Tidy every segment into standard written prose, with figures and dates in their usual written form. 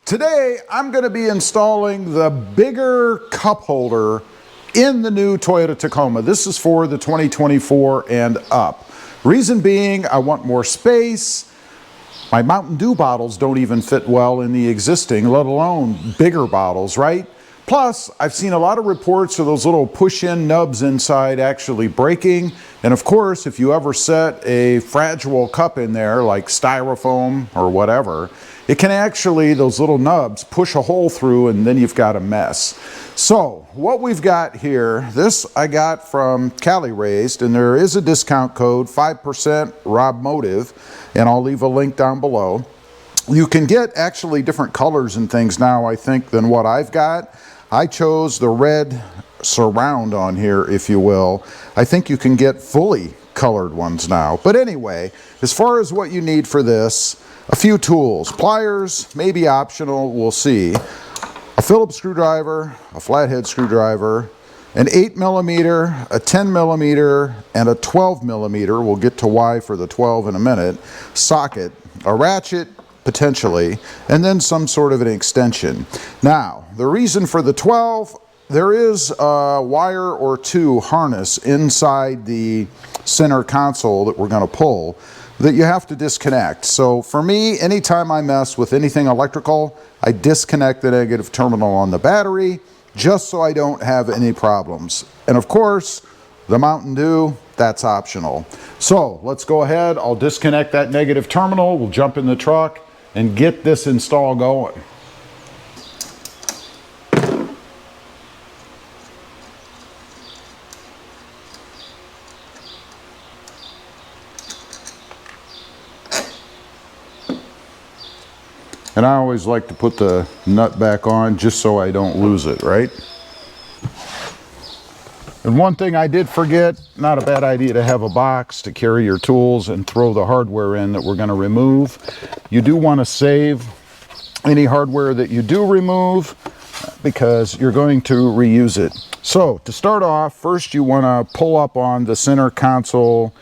Today, I'm going to be installing the bigger cup holder in the new Toyota Tacoma. This is for the 2024 and up. Reason being, I want more space. My Mountain Dew bottles don't even fit well in the existing, let alone bigger bottles, right? Plus, I've seen a lot of reports of those little push-in nubs inside actually breaking. And of course, if you ever set a fragile cup in there, like styrofoam or whatever, it can actually, those little nubs, push a hole through and then you've got a mess. So, what we've got here, this I got from Cali Raised, and there is a discount code, 5% RobMotive, and I'll leave a link down below. You can get actually different colors and things now, I think, than what I've got. I chose the red surround on here, if you will. I think you can get fully colored ones now. But anyway, as far as what you need for this, a few tools. Pliers, maybe optional, we'll see. A Phillips screwdriver, a flathead screwdriver, an 8mm, a 10mm, and a 12mm, we'll get to why for the 12 in a minute, socket, a ratchet, potentially, and then some sort of an extension. Now, the reason for the 12, there is a wire or two harness inside the center console that we're going to pull that you have to disconnect. So for me, anytime I mess with anything electrical, I disconnect the negative terminal on the battery just so I don't have any problems. And of course, the Mountain Dew, that's optional. So let's go ahead, I'll disconnect that negative terminal, we'll jump in the truck and get this install going. And I always like to put the nut back on just so I don't lose it, right? And one thing I did forget, not a bad idea to have a box to carry your tools and throw the hardware in that we're going to remove. You do want to save any hardware that you do remove because you're going to reuse it. So to start off, first you want to pull up on the center console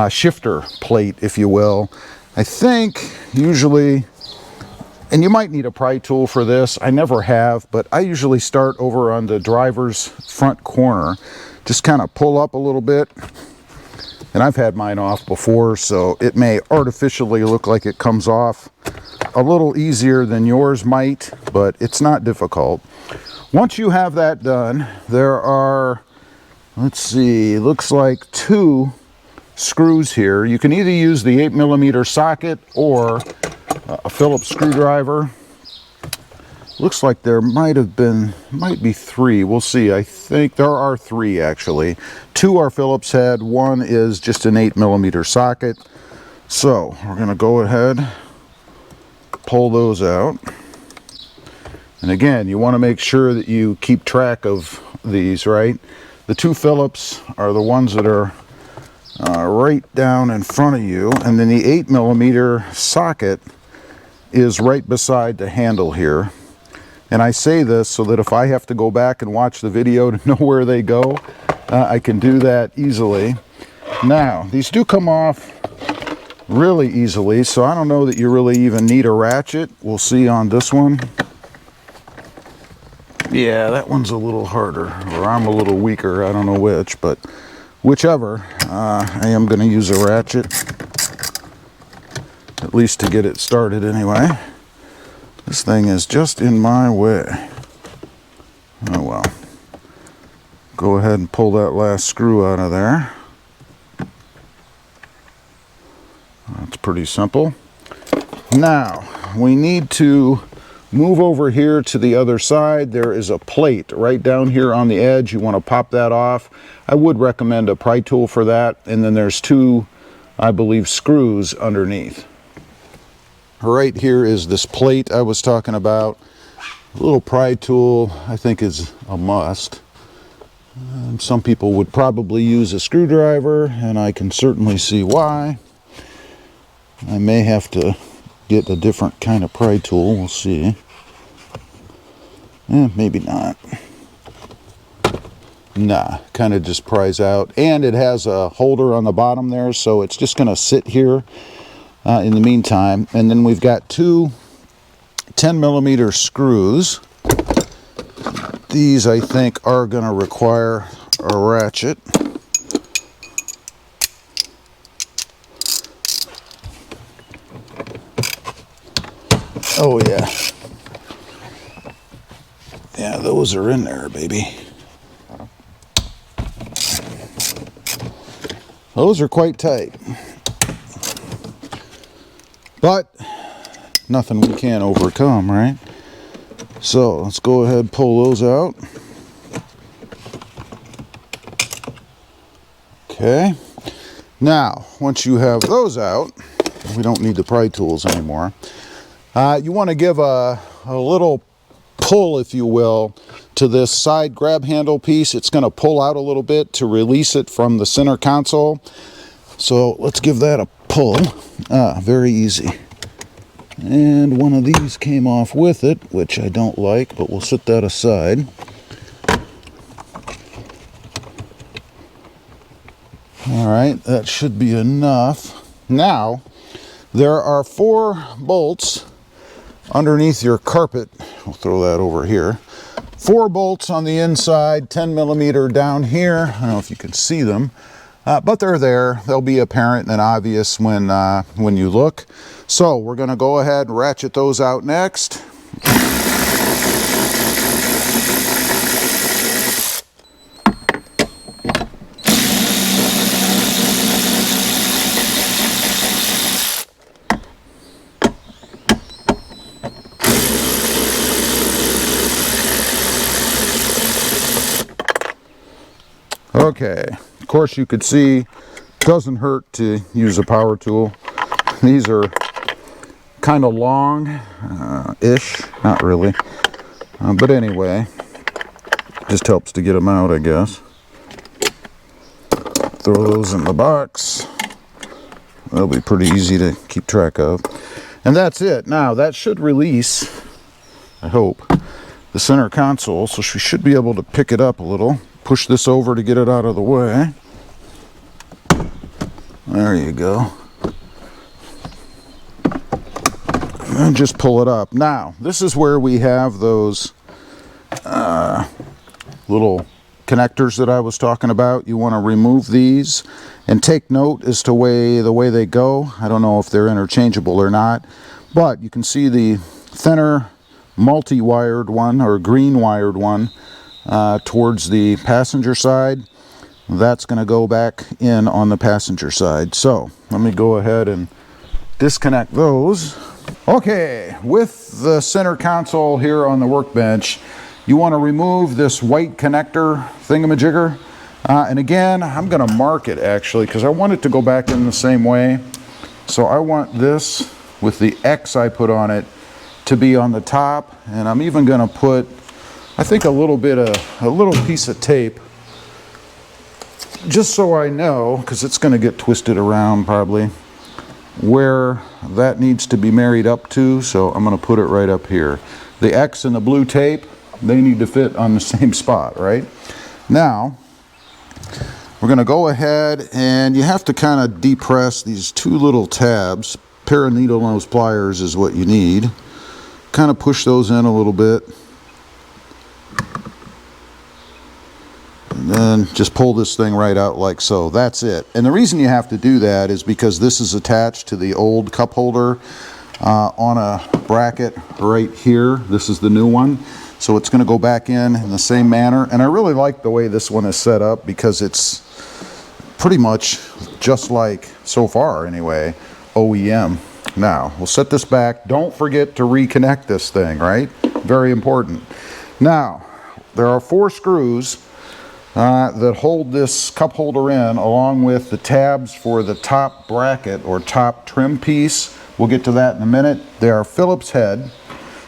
shifter plate, if you will. I think usually, and you might need a pry tool for this, I never have, but I usually start over on the driver's front corner. Just kind of pull up a little bit, and I've had mine off before, so it may artificially look like it comes off a little easier than yours might, but it's not difficult. Once you have that done, there are, let's see, looks like 2 screws here. You can either use the 8mm socket or a Phillips screwdriver. Looks like there might be 3. We'll see. I think there are 3 actually. 2 are Phillips head, 1 is just an 8mm socket. So we're going to go ahead, pull those out. And again, you want to make sure that you keep track of these, right? The 2 Phillips are the ones that are right down in front of you, and then the 8mm socket is right beside the handle here. And I say this so that if I have to go back and watch the video to know where they go, I can do that easily. Now, these do come off really easily, so I don't know that you really even need a ratchet. We'll see on this one. Yeah, that one's a little harder, or I'm a little weaker, I don't know which, but whichever, I am going to use a ratchet. At least to get it started anyway. This thing is just in my way. Oh well. Go ahead and pull that last screw out of there. That's pretty simple. Now, we need to move over here to the other side. There is a plate right down here on the edge. You want to pop that off. I would recommend a pry tool for that. And then there's 2, I believe, screws underneath. Right here is this plate I was talking about. A little pry tool, I think, is a must. Some people would probably use a screwdriver, and I can certainly see why. I may have to get a different kind of pry tool, we'll see. Maybe not. Nah, kind of just pries out. And it has a holder on the bottom there, so it's just going to sit here in the meantime. And then we've got 2 10mm screws. These, I think, are going to require a ratchet. Oh yeah. Yeah, those are in there, baby. Those are quite tight. But nothing we can't overcome, right? So let's go ahead and pull those out. Okay. Now, once you have those out, we don't need the pry tools anymore. You want to give a little pull, if you will, to this side grab handle piece. It's going to pull out a little bit to release it from the center console. So let's give that a pull. Very easy. And one of these came off with it, which I don't like, but we'll set that aside. Alright, that should be enough. Now, there are 4 bolts underneath your carpet. We'll throw that over here. 4 bolts on the inside, 10mm down here. I don't know if you can see them, but they're there. They'll be apparent and obvious when you look. So we're going to go ahead and ratchet those out next. Okay, of course you could see it doesn't hurt to use a power tool. These are kind of long-ish, not really, but anyway, just helps to get them out, I guess. Throw those in the box. They'll be pretty easy to keep track of. And that's it. Now that should release, I hope, the center console, so we should be able to pick it up a little. Push this over to get it out of the way. There you go. And just pull it up. Now, this is where we have those little connectors that I was talking about. You want to remove these and take note as to the way they go. I don't know if they're interchangeable or not, but you can see the thinner multi-wired one, or green wired one, towards the passenger side. That's going to go back in on the passenger side. So let me go ahead and disconnect those. Okay, with the center console here on the workbench, you want to remove this white connector thingamajigger. And again, I'm going to mark it actually because I want it to go back in the same way. So I want this with the X I put on it to be on the top, and I'm even going to put, I think, a little piece of tape, just so I know, because it's going to get twisted around probably, where that needs to be married up to. So I'm going to put it right up here. The X and the blue tape, they need to fit on the same spot, right? Now, we're going to go ahead, and you have to kind of depress these 2 little tabs. A pair of needle nose pliers is what you need. Kind of push those in a little bit. And then just pull this thing right out like so. That's it. And the reason you have to do that is because this is attached to the old cup holder on a bracket right here. This is the new one. So it's going to go back in the same manner. And I really like the way this one is set up because it's pretty much just like, so far anyway, OEM. Now, we'll set this back. Don't forget to reconnect this thing, right? Very important. Now, there are 4 screws that hold this cup holder in, along with the tabs for the top bracket or top trim piece. We'll get to that in a minute. They are Phillips head.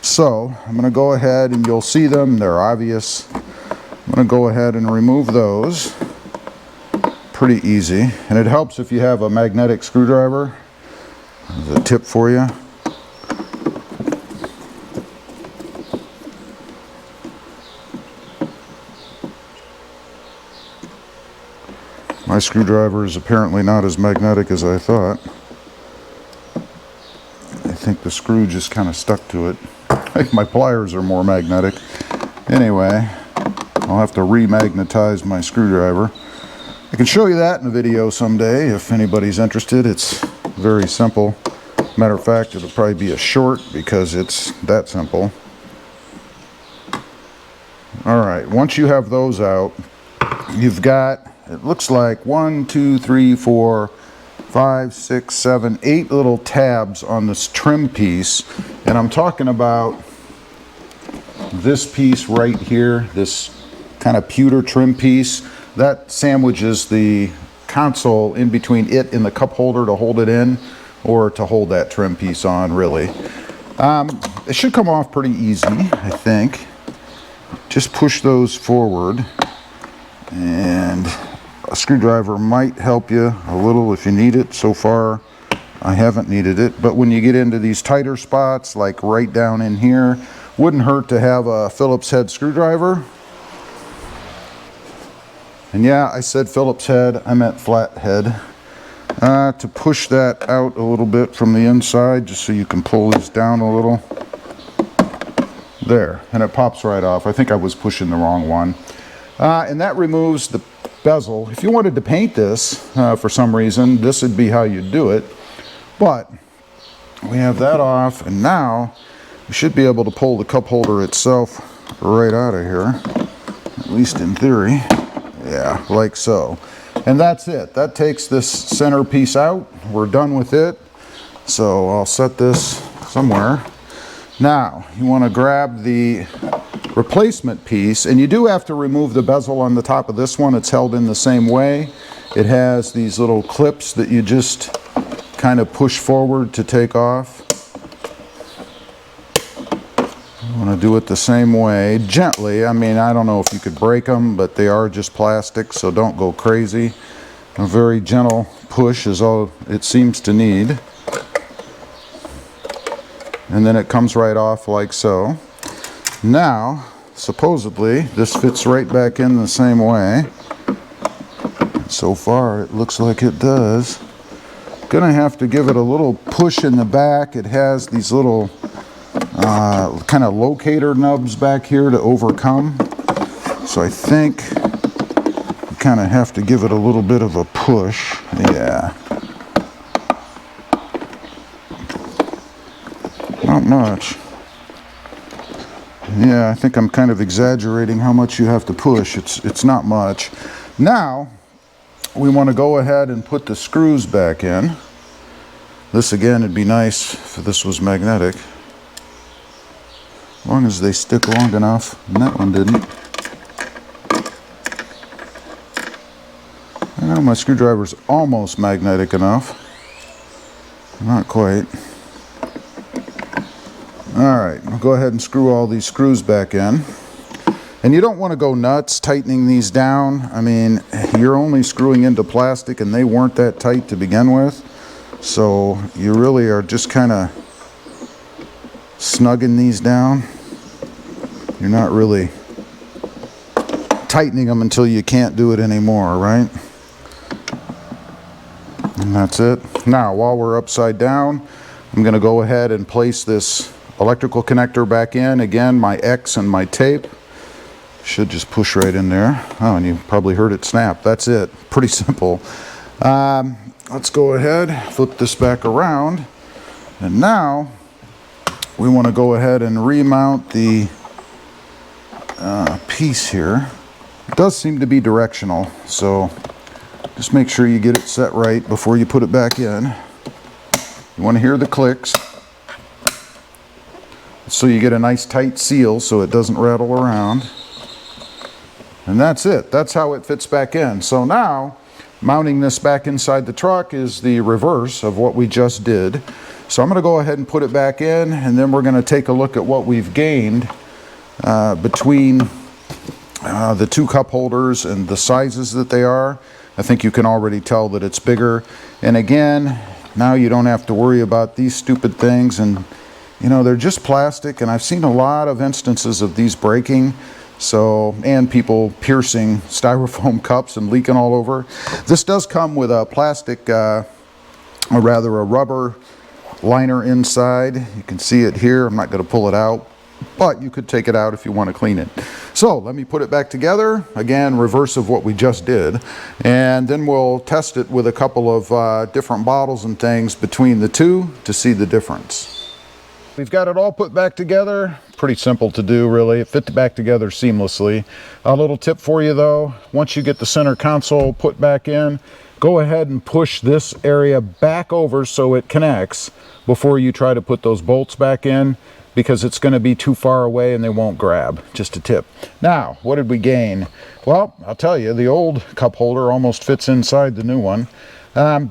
So I'm going to go ahead, and you'll see them. They're obvious. I'm going to go ahead and remove those. Pretty easy. And it helps if you have a magnetic screwdriver. There's a tip for you. My screwdriver is apparently not as magnetic as I thought. I think the screw just kind of stuck to it. like my pliers are more magnetic. Anyway, I'll have to remagnetize my screwdriver. I can show you that in a video someday if anybody's interested. It's very simple. Matter of fact, it'll probably be a short because it's that simple. Alright, once you have those out, you've got, it looks like 1, 2, 3, 4, 5, 6, 7, 8 little tabs on this trim piece. And I'm talking about this piece right here, this kind of pewter trim piece. That sandwiches the console in between it and the cup holder to hold it in, or to hold that trim piece on, really. It should come off pretty easy, I think. Just push those forward, and a screwdriver might help you a little if you need it. So far, I haven't needed it, but when you get into these tighter spots, like right down in here, wouldn't hurt to have a Phillips head screwdriver. And yeah, I said Phillips head, I meant flat head. To push that out a little bit from the inside, just so you can pull this down a little. There, and it pops right off. I think I was pushing the wrong one. And that removes the bezel. If you wanted to paint this for some reason, this would be how you'd do it. But we have that off, and now we should be able to pull the cup holder itself right out of here, at least in theory. Yeah, like so. And that's it. That takes this center piece out. We're done with it. So I'll set this somewhere. Now, you want to grab the replacement piece, and you do have to remove the bezel on the top of this one. It's held in the same way. It has these little clips that you just kind of push forward to take off. You want to do it the same way, gently. I mean, I don't know if you could break them, but they are just plastic, so don't go crazy. A very gentle push is all it seems to need. And then it comes right off like so. Now, supposedly, this fits right back in the same way. So far, it looks like it does. Gonna have to give it a little push in the back. It has these little kind of locator nubs back here to overcome. So I think you kind of have to give it a little bit of a push. Yeah. Not much. Yeah, I think I'm kind of exaggerating how much you have to push. It's not much. Now, we want to go ahead and put the screws back in. This again, it'd be nice if this was magnetic. As long as they stick long enough, and that one didn't. I know my screwdriver's almost magnetic enough. Not quite. Alright, I'll go ahead and screw all these screws back in. And you don't want to go nuts tightening these down. I mean, you're only screwing into plastic and they weren't that tight to begin with. So you really are just kind of snugging these down. You're not really tightening them until you can't do it anymore, right? And that's it. Now, while we're upside down, I'm going to go ahead and place this electrical connector back in. Again, my X and my tape. Should just push right in there. Oh, and you probably heard it snap. That's it. Pretty simple. Let's go ahead, flip this back around. And now, we want to go ahead and remount the piece here. It does seem to be directional, so just make sure you get it set right before you put it back in. You want to hear the clicks, so you get a nice tight seal so it doesn't rattle around. And that's it. That's how it fits back in. So now, mounting this back inside the truck is the reverse of what we just did. So I'm going to go ahead and put it back in, and then we're going to take a look at what we've gained between the two cup holders and the sizes that they are. I think you can already tell that it's bigger. And again, now you don't have to worry about these stupid things. And you know, they're just plastic, and I've seen a lot of instances of these breaking. So, and people piercing styrofoam cups and leaking all over. This does come with a plastic, or rather a rubber liner inside. You can see it here. I'm not going to pull it out. but you could take it out if you want to clean it. So let me put it back together. Again, reverse of what we just did. And then we'll test it with a couple of different bottles and things between the two to see the difference. We've got it all put back together. Pretty simple to do, really. It fit back together seamlessly. A little tip for you though, once you get the center console put back in, go ahead and push this area back over so it connects before you try to put those bolts back in, because it's going to be too far away and they won't grab. Just a tip. Now, what did we gain? Well, I'll tell you, the old cup holder almost fits inside the new one.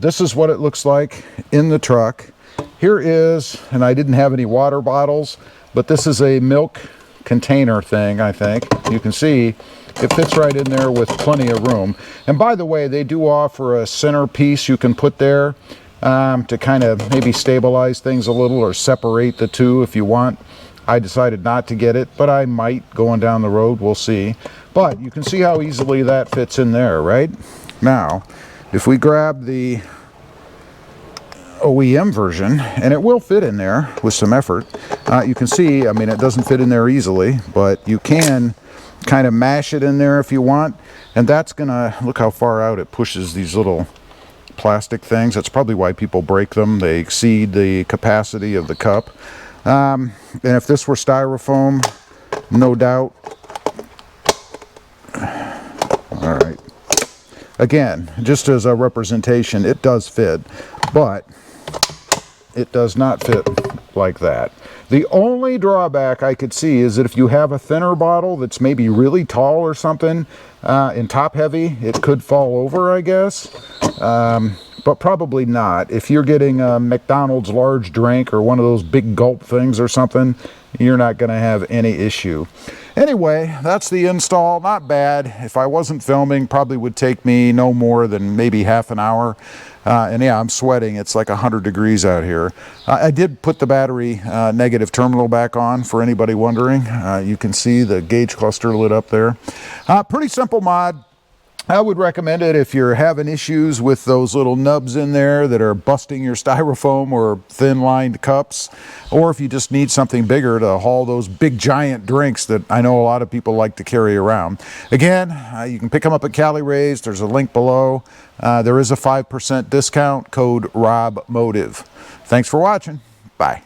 This is what it looks like in the truck. Here is, and I didn't have any water bottles, but this is a milk container thing, I think. You can see it fits right in there with plenty of room. And by the way, they do offer a center piece you can put there to kind of maybe stabilize things a little or separate the two if you want. I decided not to get it, but I might going down the road, we'll see. But you can see how easily that fits in there, right? Now, if we grab the OEM version, and it will fit in there with some effort. You can see, I mean, it doesn't fit in there easily, but you can kind of mash it in there if you want, and that's gonna, look how far out it pushes these little plastic things. That's probably why people break them. They exceed the capacity of the cup. And if this were styrofoam, no doubt. All right. Again, just as a representation, it does fit, but it does not fit like that. The only drawback I could see is that if you have a thinner bottle that's maybe really tall or something, and top heavy, it could fall over, I guess. But probably not. If you're getting a McDonald's large drink or one of those big gulp things or something, you're not going to have any issue. Anyway, that's the install. Not bad. If I wasn't filming, probably would take me no more than maybe half an hour. And yeah, I'm sweating. It's like 100 degrees out here. I did put the battery negative terminal back on for anybody wondering. You can see the gauge cluster lit up there. Pretty simple mod. I would recommend it if you're having issues with those little nubs in there that are busting your styrofoam or thin lined cups, or if you just need something bigger to haul those big giant drinks that I know a lot of people like to carry around. Again, you can pick them up at Cali Rays. There's a link below. There is a 5% discount, code RobMotive. Thanks for watching. Bye.